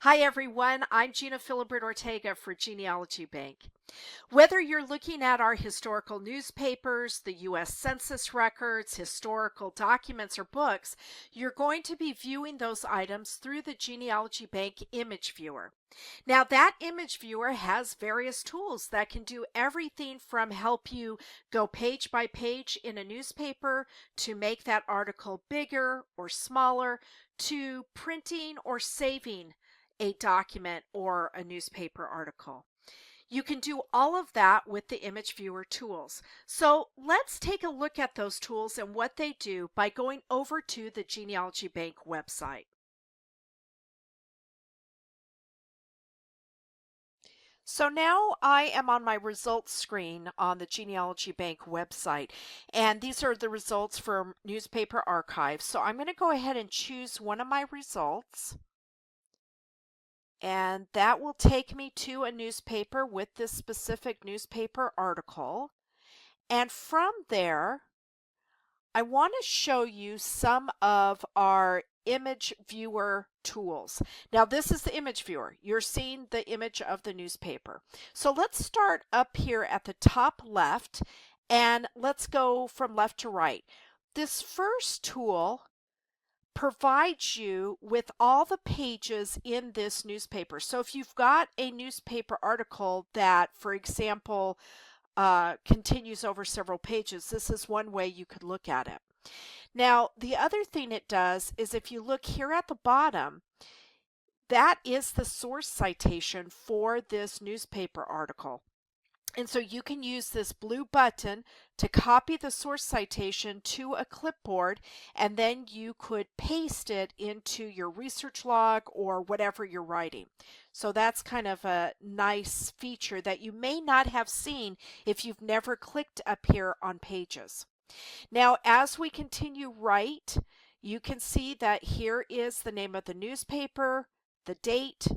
Hi everyone, I'm Gina Philibert Ortega for GenealogyBank. Whether you're looking at our historical newspapers, the U.S. Census records, historical documents, or books, you're going to be viewing those items through the GenealogyBank image viewer. Now that image viewer has various tools that can do everything from help you go page by page in a newspaper to make that article bigger or smaller to printing or saving a document or a newspaper article. You can do all of that with the image viewer tools. So let's take a look at those tools and what they do by going over to the Genealogy Bank website. So now I am on my results screen on the Genealogy Bank website, and these are the results from newspaper archives. So I'm going to go ahead and choose one of my results. And that will take me to a newspaper with this specific newspaper article. And from there, I want to show you some of our image viewer tools. Now, this is the image viewer. You're seeing the image of the newspaper. So let's start up here at the top left, and let's go from left to right. This first tool provides you with all the pages in this newspaper. So if you've got a newspaper article that, for example, continues over several pages, this is one way you could look at it. Now, the other thing it does is if you look here at the bottom, that is the source citation for this newspaper article. And so you can use this blue button to copy the source citation to a clipboard, and then you could paste it into your research log or whatever you're writing. So that's kind of a nice feature that you may not have seen if you've never clicked up here on pages. Now, as we continue right, you can see that here is the name of the newspaper, the date,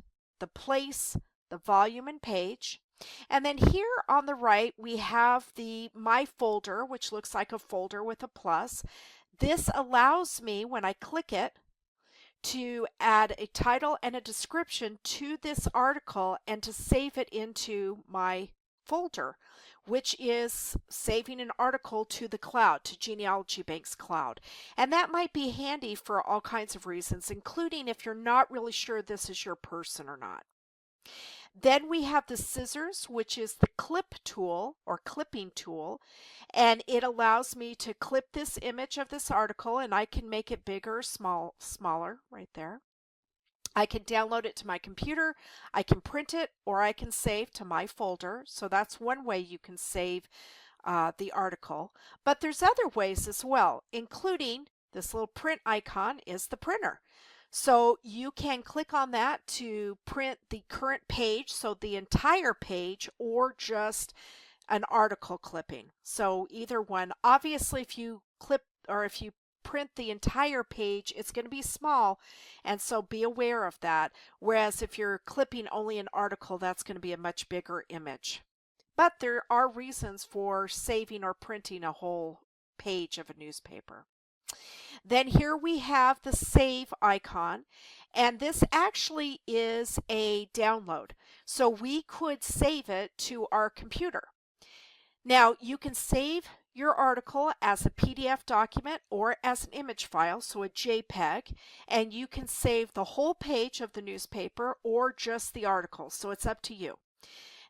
the place, the volume and page. And then here on the right, we have the My Folder, which looks like a folder with a plus. This allows me, when I click it, to add a title and a description to this article and to save it into my folder, which is saving an article to the cloud, to Genealogy Bank's cloud. And that might be handy for all kinds of reasons, including if you're not really sure this is your person or not. Then we have the scissors, which is the clip tool or clipping tool, and it allows me to clip this image of this article, and I can make it bigger or smaller right there. I can download it to my computer, I can print it, or I can save to my folder. So that's one way you can save the article. But there's other ways as well, including this little print icon is the printer. So you can click on that to print the current page, so the entire page, or just an article clipping. So either one. Obviously, if you clip or if you print the entire page, it's going to be small, and so be aware of that. Whereas if you're clipping only an article, that's going to be a much bigger image. But there are reasons for saving or printing a whole page of a newspaper. Then here we have the save icon, and this actually is a download. So we could save it to our computer. Now you can save your article as a PDF document or as an image file, so a JPEG, and you can save the whole page of the newspaper or just the article, so it's up to you.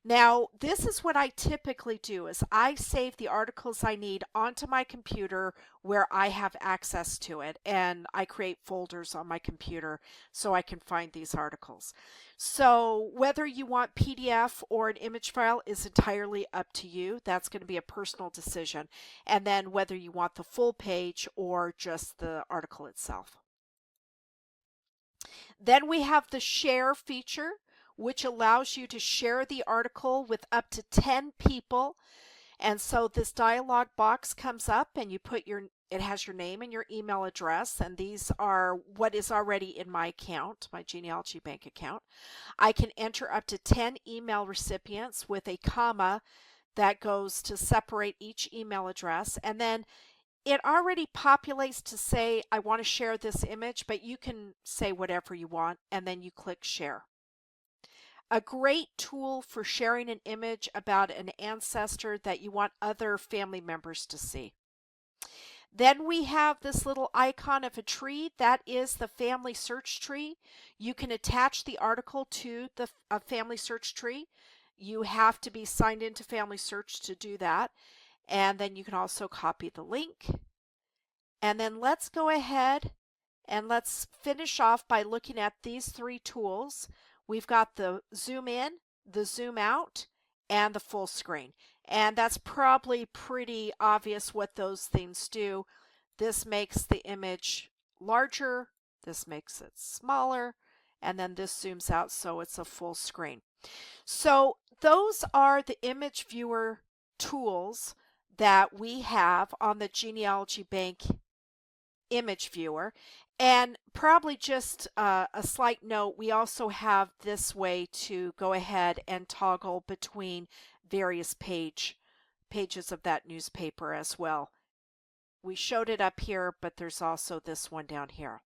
Now, this is what I typically do is I save the articles I need onto my computer where I have access to it, and I create folders on my computer so I can find these articles. So whether you want PDF or an image file is entirely up to you. That's going to be a personal decision. And then whether you want the full page or just the article itself. Then we have the share feature, which allows you to share the article with up to 10 people. And so this dialog box comes up and you put it has your name and your email address, and these are what is already in my account, my Genealogy Bank account. I can enter up to 10 email recipients with a comma that goes to separate each email address, and then it already populates to say, I want to share this image, but you can say whatever you want, and then you click share. A great tool for sharing an image about an ancestor that you want other family members to see. Then we have this little icon of a tree. That is the family search tree. You can attach the article to the family search tree. You have to be signed into Family Search to do that. And then you can also copy the link. And then let's go ahead and let's finish off by looking at these three tools. We've got the zoom in, the zoom out, and the full screen. And that's probably pretty obvious what those things do. This makes the image larger, this makes it smaller, and then this zooms out so it's a full screen. So those are the image viewer tools that we have on the GenealogyBank image viewer. And probably just a slight note, we also have this way to go ahead and toggle between various pages of that newspaper as well. We showed it up here, but there's also this one down here.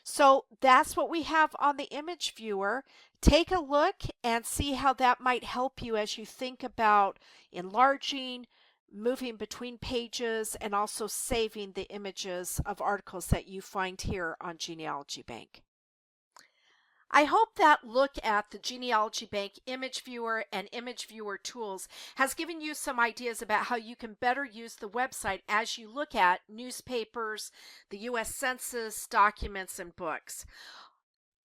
So that's what we have on the image viewer. Take a look and see how that might help you as you think about enlarging, moving between pages, and also saving the images of articles that you find here on GenealogyBank. I hope that look at the GenealogyBank image viewer and image viewer tools has given you some ideas about how you can better use the website as you look at newspapers, the U.S. Census, documents, and books.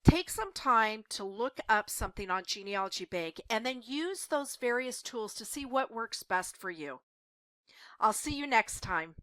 Take some time to look up something on GenealogyBank and then use those various tools to see what works best for you. I'll see you next time.